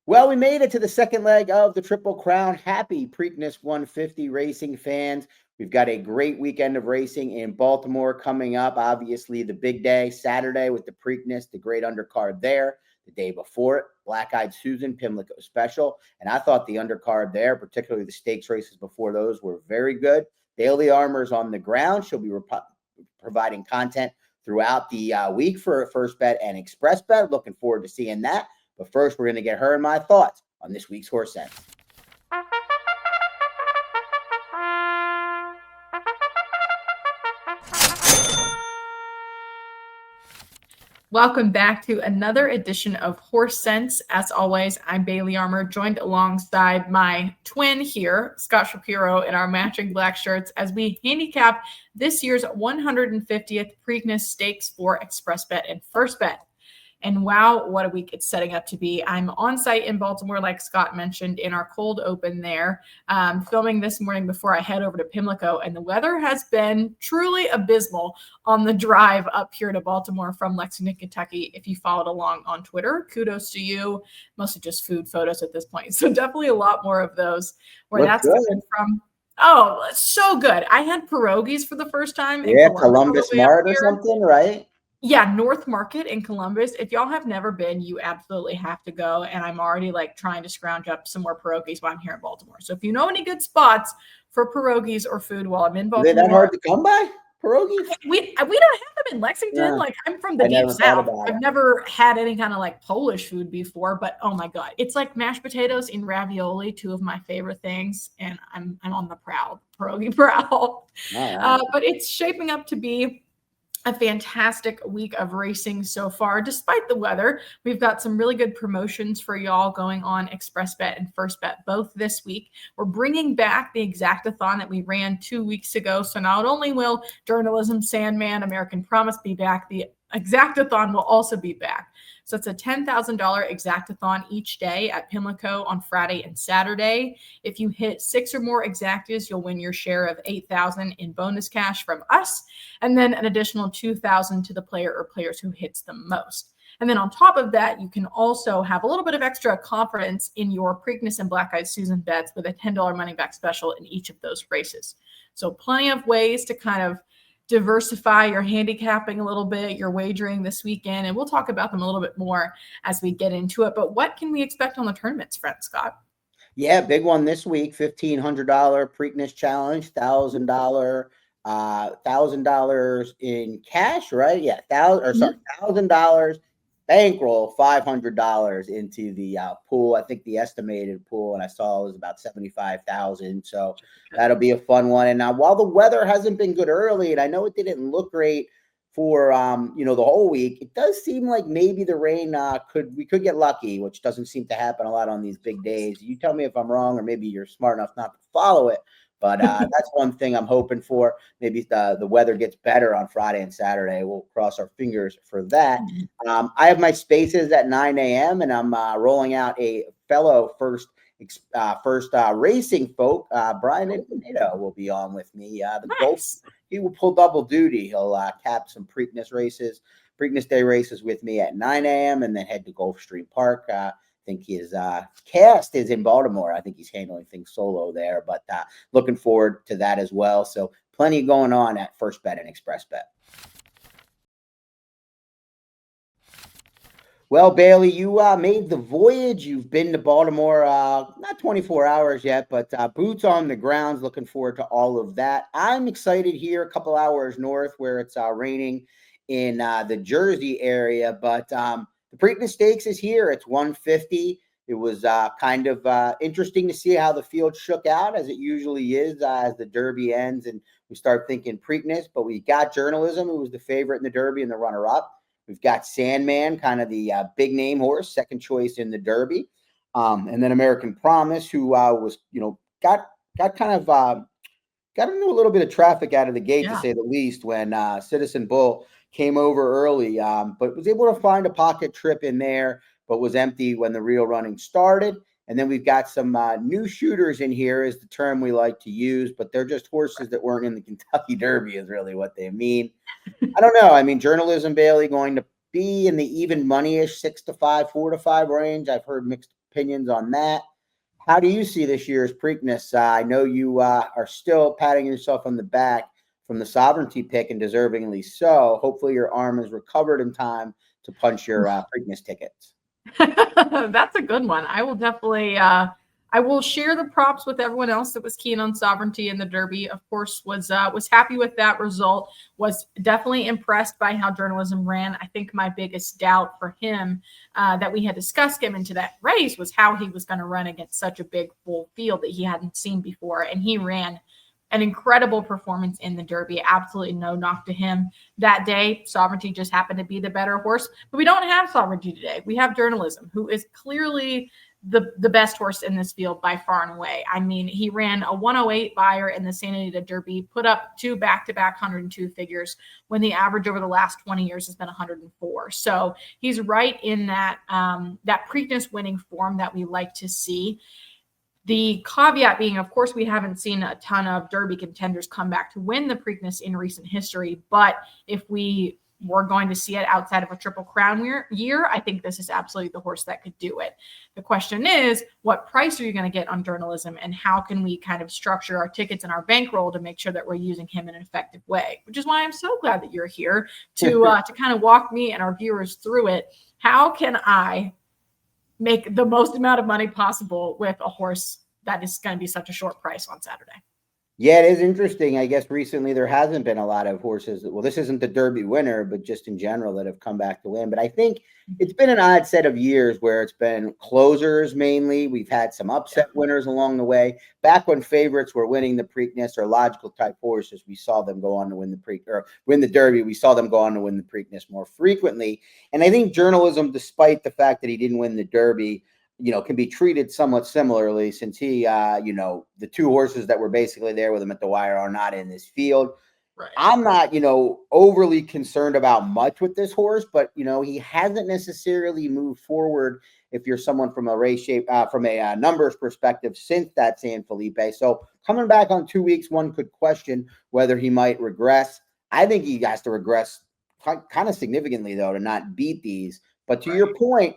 Well, we made it to the second leg of the Triple Crown. Happy Preakness 150 racing fans. We've got a great weekend of racing in Baltimore coming up. Obviously, the big day, Saturday with the Preakness, the great undercard there. The day before it, Black-Eyed Susan, Pimlico special. And I thought the undercard there, particularly the stakes races before those, were very good. Daily Armour's on the ground. She'll be providing content throughout the week for HorseRacing and Xpressbet. Looking forward to seeing that. But first, we're going to get her and my thoughts on this week's Horse Sense. Welcome back to another edition of Horse Sense. As always, I'm Bailey Armour, joined alongside my twin here, Scott Shapiro, in our matching black shirts as we handicap this year's 150th Preakness Stakes for Xpressbet and FirstBet. And wow, what a week it's setting up to be. I'm on site in Baltimore, like Scott mentioned, in our cold open there, filming this morning before I head over to Pimlico. And the weather has been truly abysmal on the drive up here to Baltimore from Lexington, Kentucky. If you followed along on Twitter, kudos to you. Mostly just food photos at this point. So definitely a lot more of those where Look that's good. coming from. Oh, it's so good. I had pierogies for the first time. Yeah, Columbus Mart or something, right? Yeah, North Market in Columbus. If y'all have never been, you absolutely have to go. And I'm already like trying to scrounge up some more pierogies while I'm here in Baltimore. So if you know any good spots for pierogies or food while I'm in Baltimore. Is that hard to come by? Pierogies? We don't have them in Lexington. Yeah. Like I'm from the deep south. I've never had any kind of like Polish food before, but oh my God. It's like mashed potatoes in ravioli, two of my favorite things. And I'm on the prowl, pierogi prowl. Right. But it's shaping up to be a fantastic week of racing so far. Despite the weather, we've got some really good promotions for y'all going on Xpressbet and FirstBet both this week. We're bringing back the Exactathon that we ran 2 weeks ago. So not only will Journalism, Sandman, American Promise be back, the Exactathon will also be back. So it's a $10,000 Exactathon each day at Pimlico on Friday and Saturday. If you hit 6 or more exactas, you'll win your share of $8,000 in bonus cash from us, and then an additional $2,000 to the player or players who hits the most. And then on top of that, you can also have a little bit of extra confidence in your Preakness and Black-Eyed Susan bets with a $10 money back special in each of those races. So plenty of ways to kind of diversify your handicapping a little bit, your wagering this weekend, and we'll talk about them a little bit more as we get into it. But what can we expect on the tournaments, friend Scott? Yeah, big one this week, $1,500 Preakness challenge, $1,000 in cash, right? Yeah, $1,000 bankroll, $500 into the pool. I think the estimated pool, and I saw it was about 75,000. So that'll be a fun one. And now, while the weather hasn't been good early, and I know it didn't look great for the whole week, it does seem like maybe the rain we could get lucky, which doesn't seem to happen a lot on these big days. You tell me if I'm wrong, or maybe you're smart enough not to follow it. But that's one thing I'm hoping for. Maybe the weather gets better on Friday and Saturday. We'll cross our fingers for that. I have my spaces at 9 a.m. and I'm rolling out a fellow first racing folk. Brian Incognito will be on with me. He will pull double duty. He'll cap some Preakness Day races with me at 9 a.m. and then head to Gulfstream Park. I think his cast is in Baltimore. I think he's handling things solo there, but looking forward to that as well. So plenty going on at FirstBet and Xpressbet. Well, Bailey, you made the voyage. You've been to Baltimore, not 24 hours yet, but boots on the ground. Looking forward to all of that. I'm excited here, a couple hours north where it's raining in the Jersey area, but the Preakness Stakes is here. It's 150. It was kind of interesting to see how the field shook out, as it usually is as the Derby ends and we start thinking Preakness. But we got Journalism, who was the favorite in the Derby and the runner-up. We've got Sandman, kind of the big name horse, second choice in the Derby, and then American Promise, who was got into a little bit of traffic out of the gate, to say the least, when Citizen Bull came over early, but was able to find a pocket trip in there, but was empty when the real running started. And then we've got some new shooters in here, is the term we like to use, but they're just horses that weren't in the Kentucky Derby is really what they mean. I don't know. I mean, Journalism, Bailey, going to be in the even money-ish 6 to 5, 4 to 5 range. I've heard mixed opinions on that. How do you see this year's Preakness? I know you are still patting yourself on the back from the sovereignty pick, and deservingly so. Hopefully your arm is recovered in time to punch your Preakness tickets. That's a good one. I will definitely I will share the props with everyone else that was keen on sovereignty in the Derby. Of course, was happy with that result. Was definitely impressed by how journalism ran. I think my biggest doubt for him that we had discussed him into that race was how he was going to run against such a big full field that he hadn't seen before, and he ran an incredible performance in the Derby. Absolutely no knock to him that day. Sovereignty just happened to be the better horse, but we don't have Sovereignty today. We have Journalism, who is clearly the best horse in this field by far and away. I mean, he ran a 108 buyer in the Santa Anita Derby, put up 2 back-to-back 102 figures when the average over the last 20 years has been 104. So he's right in that Preakness winning form that we like to see. The caveat being, of course, we haven't seen a ton of Derby contenders come back to win the Preakness in recent history. But if we were going to see it outside of a Triple Crown year, I think this is absolutely the horse that could do it. The question is, what price are you going to get on Journalism, and how can we kind of structure our tickets and our bankroll to make sure that we're using him in an effective way? Which is why I'm so glad that you're here to kind of walk me and our viewers through it. How can I make the most amount of money possible with a horse that is going to be such a short price on Saturday? Yeah, it is interesting. I guess recently there hasn't been a lot of horses. Well, this isn't the Derby winner, but just in general that have come back to win. But I think it's been an odd set of years where it's been closers mainly. We've had some upset winners along the way. Back when favorites were winning the Preakness or logical type horses, we saw them go on to win the Derby. We saw them go on to win the Preakness more frequently. And I think Journalism, despite the fact that he didn't win the Derby, can be treated somewhat similarly, since he, the 2 horses that were basically there with him at the wire are not in this field. Right. I'm not, overly concerned about much with this horse, but, he hasn't necessarily moved forward if you're someone from a race shape, from a numbers perspective since that San Felipe. So coming back on 2 weeks, one could question whether he might regress. I think he has to regress kind of significantly, though, to not beat these. But to your point,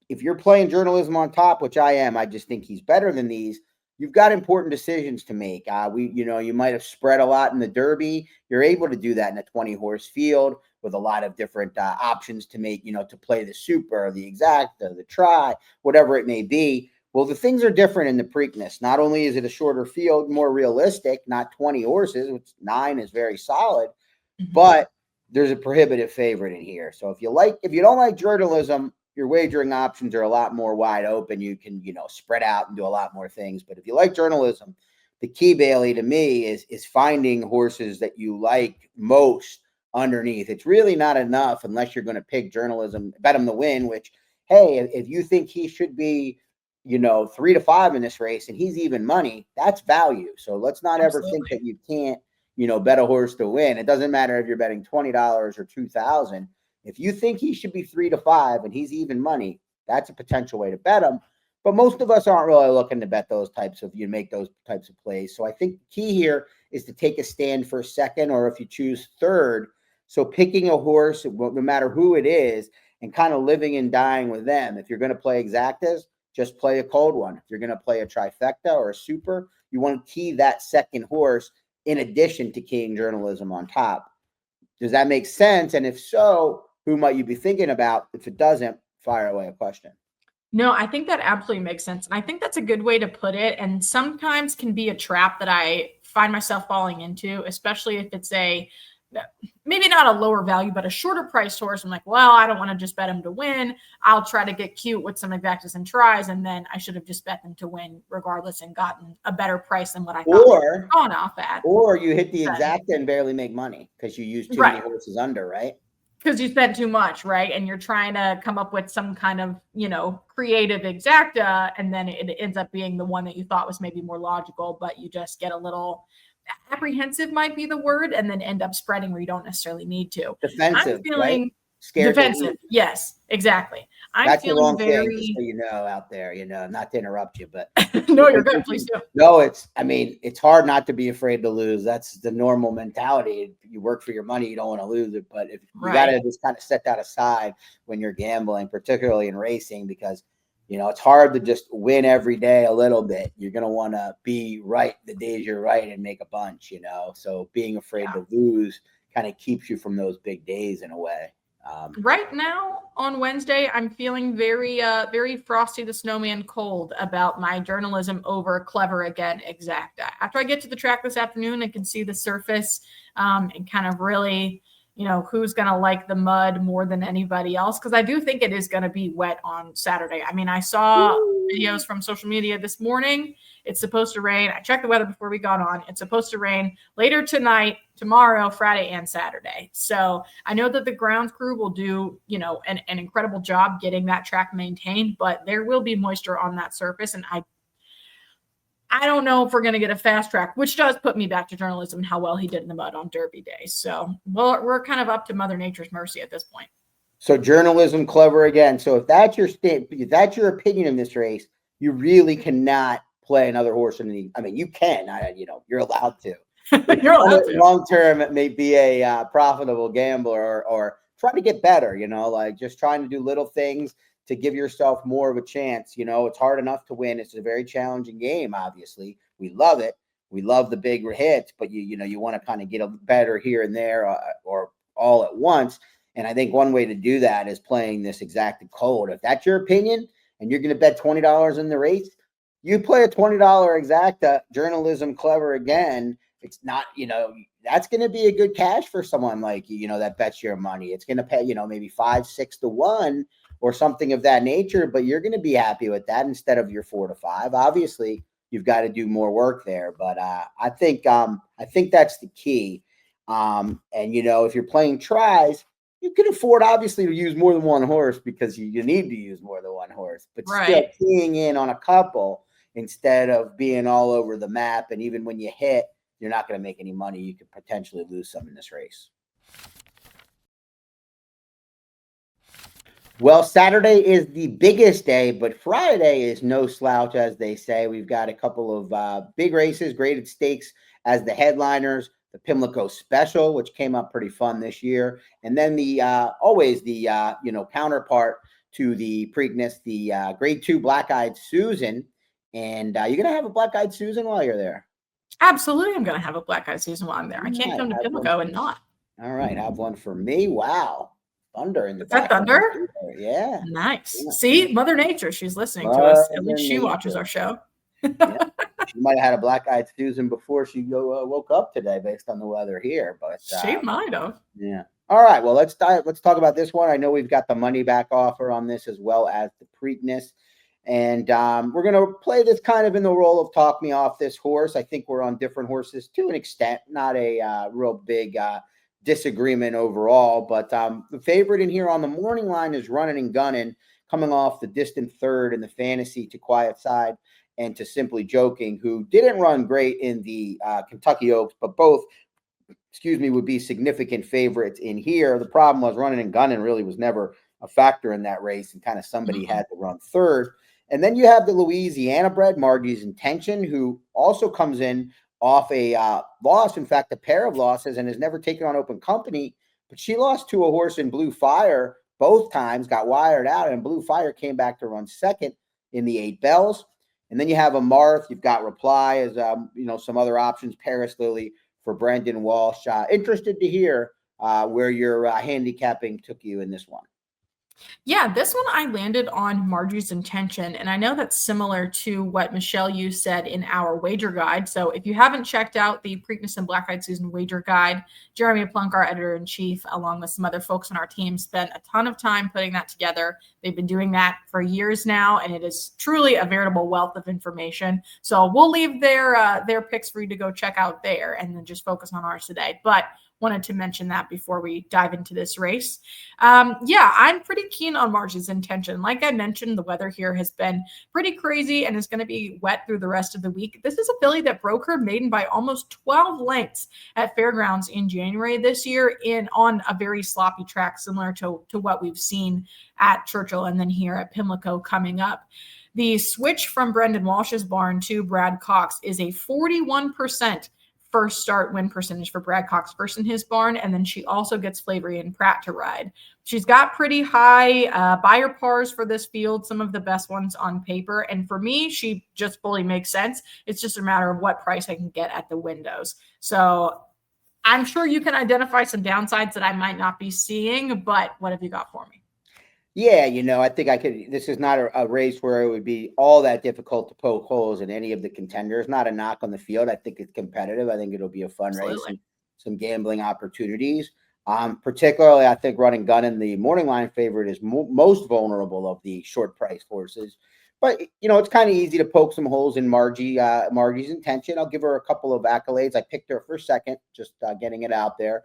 if you're playing Journalism on top, which I am, I just think he's better than these. You've got important decisions to make. You might have spread a lot in the Derby. You're able to do that in a 20-horse field with a lot of different options to make, to play the Super, the Exacta, the Try, whatever it may be. Well, the things are different in the Preakness. Not only is it a shorter field, more realistic, not 20 horses, which 9 is very solid, but there's a prohibitive favorite in here. So if you don't like Journalism, your wagering options are a lot more wide open. You can, spread out and do a lot more things. But if you like Journalism, the key, Bailey, to me is finding horses that you like most underneath. It's really not enough unless you're going to pick Journalism, bet him to win, which, hey, if you think he should be, 3 to 5 in this race and he's even money, that's value. So let's not ever think that you can't, bet a horse to win. It doesn't matter if you're betting $20 or $2,000. If you think he should be 3 to 5 and he's even money, that's a potential way to bet him. But most of us aren't really looking to bet those types of, make those types of plays. So I think the key here is to take a stand for second, or if you choose third. So picking a horse, no matter who it is, and kind of living and dying with them. If you're going to play Exactas, just play a cold one. If you're going to play a trifecta or a Super, you want to key that second horse in addition to keying Journalism on top. Does that make sense? And if so, who might you be thinking about? If it doesn't, fire away a question. No, I think that absolutely makes sense. And I think that's a good way to put it. And sometimes can be a trap that I find myself falling into, especially if it's maybe not a lower value, but a shorter priced horse. I'm like, well, I don't want to just bet him to win. I'll try to get cute with some Exactas and Tries. And then I should have just bet them to win regardless and gotten a better price than what I thought was going off at. Or you hit the Exacta and barely make money because you used too many horses under, right? Because you spent too much, right? And you're trying to come up with some kind of, creative Exacta, and then it ends up being the one that you thought was maybe more logical, but you just get a little apprehensive, might be the word, and then end up spreading where you don't necessarily need to. Defensive, I'm feeling scared. Defensive, yes, exactly. That's the wrong thing, just so out there, not to interrupt you, but no, you're good. Please do. No, it's hard not to be afraid to lose. That's the normal mentality. You work for your money, you don't want to lose it, but if you got to just kind of set that aside when you're gambling, particularly in racing, because it's hard to just win every day a little bit. You're going to want to be right the days you're right and make a bunch, So being afraid to lose kind of keeps you from those big days in a way. Right now on Wednesday, I'm feeling very, very Frosty the Snowman cold about my journalism over Clever Again Exacta. After I get to the track this afternoon, I can see the surface and kind of really, who's going to like the mud more than anybody else. Because I do think it is going to be wet on Saturday. I mean, I saw videos from social media this morning. It's supposed to rain. I checked the weather before we got on. It's supposed to rain later tonight, tomorrow, Friday, and Saturday. So I know that the ground crew will do, an incredible job getting that track maintained, but there will be moisture on that surface. And I don't know if we're going to get a fast track, which does put me back to journalism and how well he did in the mud on Derby Day. So we're kind of up to Mother Nature's mercy at this point. So journalism, Clever Again. So if that's your opinion in this race, you really cannot play another horse in the. I mean, you can. You're allowed to. You're allowed to. Long term, it may be a profitable gambler or try to get better. Like just trying to do little things to give yourself more of a chance. It's hard enough to win. It's a very challenging game. Obviously, we love it. We love the big hits, but you want to kind of get a better here and there or all at once. And I think one way to do that is playing this exacted cold. If that's your opinion and you're going to bet $20 in the race, you play a $20 exacta, journalism, Clever Again. It's not, that's going to be a good cash for someone like that bets your money. It's going to pay, maybe 5, 6 to 1 or something of that nature, but you're going to be happy with that instead of your 4 to 5. Obviously, you've got to do more work there, but I think that's the key. And if you're playing tries, you can afford obviously to use more than one horse because you need to use more than one horse, but still keying in on a couple instead of being all over the map. And even when you hit, you're not going to make any money. You could potentially lose some in this race. Well, Saturday is the biggest day, but Friday is no slouch, as they say. We've got a couple of big races, graded stakes as the headliners. The Pimlico Special, which came up pretty fun this year, and then the always the counterpart to the Preakness, the Grade 2 Black Eyed Susan. And you're gonna have a Black Eyed Susan while you're there. Absolutely, I'm gonna have a Black Eyed Susan while I'm there. I can't come to Pimlico and not. All right, have one for me. Wow, thunder in the back. Is that thunder? Yeah. Nice. Yeah. See, Mother Nature, she's listening to us. At least she watches our show. Yeah. She might have had a Black Eyed Susan before she woke up today, based on the weather here. But she might have. Yeah. All right. Well, let's talk about this one. I know we've got the money back offer on this as well as the Preakness, and we're going to play this kind of in the role of talk me off this horse. I think we're on different horses to an extent, not a real big disagreement overall. But the favorite in here on the morning line is Running and Gunning, coming off the distant third in the fantasy to Quiet Side and to Simply Joking, who didn't run great in the Kentucky Oaks, but both, would be significant favorites in here. The problem was Running and Gunning really was never a factor in that race, and kind of somebody had to run third. And then you have the Louisiana bred Margie's Intention, who also comes in off a loss, in fact, a pair of losses, and has never taken on open company. But she lost to a horse in Blue Fire both times, got wired out, and Blue Fire came back to run second in the 8 Bells. And then you have a Marth. You've got Reply as, some other options. Paris Lily for Brendan Walsh. Interested to hear where your handicapping took you in this one. Yeah, this one I landed on Margie's Intention, and I know that's similar to what Michelle, you said in our wager guide. So if you haven't checked out the Preakness and Black Eyed Susan wager guide, Jeremy Plunk, our editor-in-chief, along with some other folks on our team, spent a ton of time putting that together. They've been doing that for years now, and it is truly a veritable wealth of information. So we'll leave their picks for you to go check out there, and then just focus on ours today. But wanted to mention that before we dive into this race. I'm pretty keen on Margie's Intention. Like I mentioned, the weather here has been pretty crazy and is going to be wet through the rest of the week. This is a filly that broke her maiden by almost 12 lengths at Fairgrounds in January this year on a very sloppy track, similar to what we've seen at Churchill and then here at Pimlico coming up. The switch from Brendan Walsh's barn to Brad Cox is a 41% first start win percentage for Brad Cox first in his barn. And then she also gets Flavor and Pratt to ride. She's got pretty high buyer pars for this field, some of the best ones on paper. And for me, she just fully makes sense. It's just a matter of what price I can get at the windows. So I'm sure you can identify some downsides that I might not be seeing, but what have you got for me? Yeah, I think this is not a race where it would be all that difficult to poke holes in any of the contenders. Not a knock on the field. I think it's competitive. I think it'll be a fun race and some gambling opportunities. Particularly, I think Run and Gun in the morning line favorite is most vulnerable of the short price horses. But, it's kind of easy to poke some holes in Margie's intention. I'll give her a couple of accolades. I picked her for second, just getting it out there.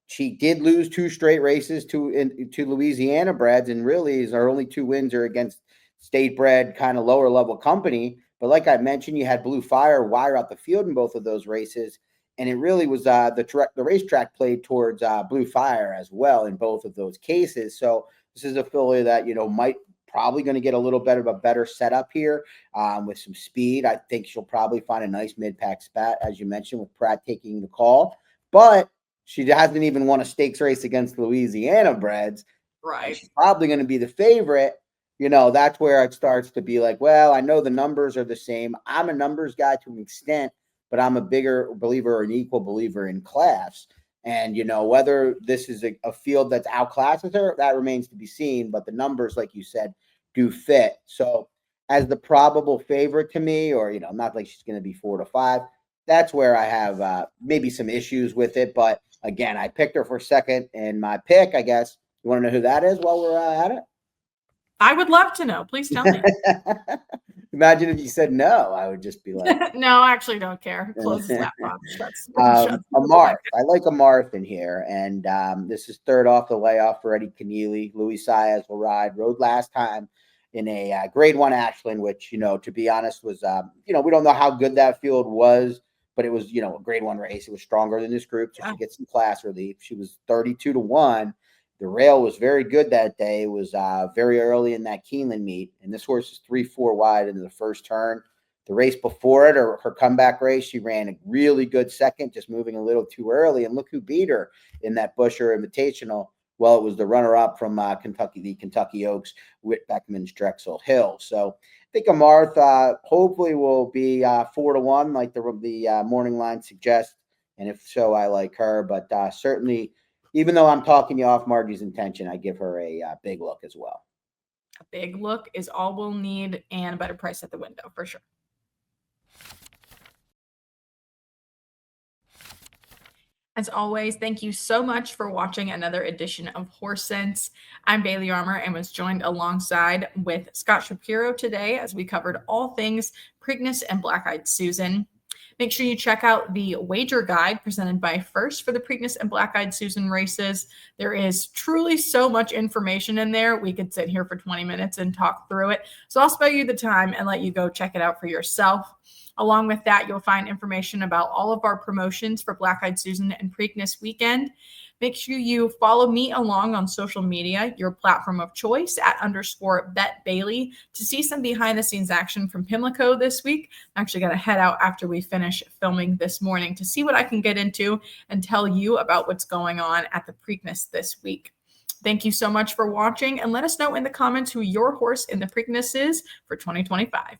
She did lose 2 straight races to Louisiana breds, and really her only 2 wins are against state bred kind of lower level company. But like I mentioned, you had Blue Fire wire out the field in both of those races, and it really was the racetrack played towards Blue Fire as well in both of those cases. So this is a filly that might probably going to get a little bit of a better setup here with some speed. I think she'll probably find a nice mid-pack spot, as you mentioned, with Pratt taking the call, but she hasn't even won a stakes race against Louisiana breds. Right. She's probably going to be the favorite. That's where it starts to be like, well, I know the numbers are the same. I'm a numbers guy to an extent, but I'm a bigger believer, an equal believer in class. And, whether this is a field that's outclasses her, that remains to be seen. But the numbers, like you said, do fit. So as the probable favorite to me, or, not like she's going to be 4 to 5, that's where I have maybe some issues with it. But again, I picked her for second in my pick, I guess. You want to know who that is while we're at it? I would love to know. Please tell me. Imagine if you said no. I would just be like, no, I actually don't care. Close his laptop. Amarth. I like Amarth in here. And this is third off the layoff for Eddie Keneally. Louis Saez will rode last time in a grade 1 Ashland, which, to be honest, was, we don't know how good that field was, but it was, a grade 1 race. It was stronger than this group. So she gets some class relief. She was 32 to 1. The rail was very good that day. It was very early in that Keeneland meet. And this horse is 3-4 wide into the first turn. The race before it, or her comeback race, she ran a really good second, just moving a little too early. And look who beat her in that Busher Invitational. Well, it was the runner-up from Kentucky, the Kentucky Oaks, Whit Beckman's Drexel Hill. So I think Amarth hopefully will be 4 to 1, like the morning line suggests. And if so, I like her. But certainly, even though I'm talking you off Margie's intention, I give her a big look as well. A big look is all we'll need, and a better price at the window for sure. As always, thank you so much for watching another edition of Horse Sense. I'm Bailey Armour and was joined alongside with Scott Shapiro today as we covered all things Preakness and Black-Eyed Susan. Make sure you check out the wager guide presented by First for the Preakness and Black-Eyed Susan races. There is truly so much information in there. We could sit here for 20 minutes and talk through it. So I'll spare you the time and let you go check it out for yourself. Along with that, you'll find information about all of our promotions for Black-Eyed Susan and Preakness weekend. Make sure you follow me along on social media, your platform of choice, @_BetBailey, to see some behind-the-scenes action from Pimlico this week. I'm actually going to head out after we finish filming this morning to see what I can get into and tell you about what's going on at the Preakness this week. Thank you so much for watching, and let us know in the comments who your horse in the Preakness is for 2025.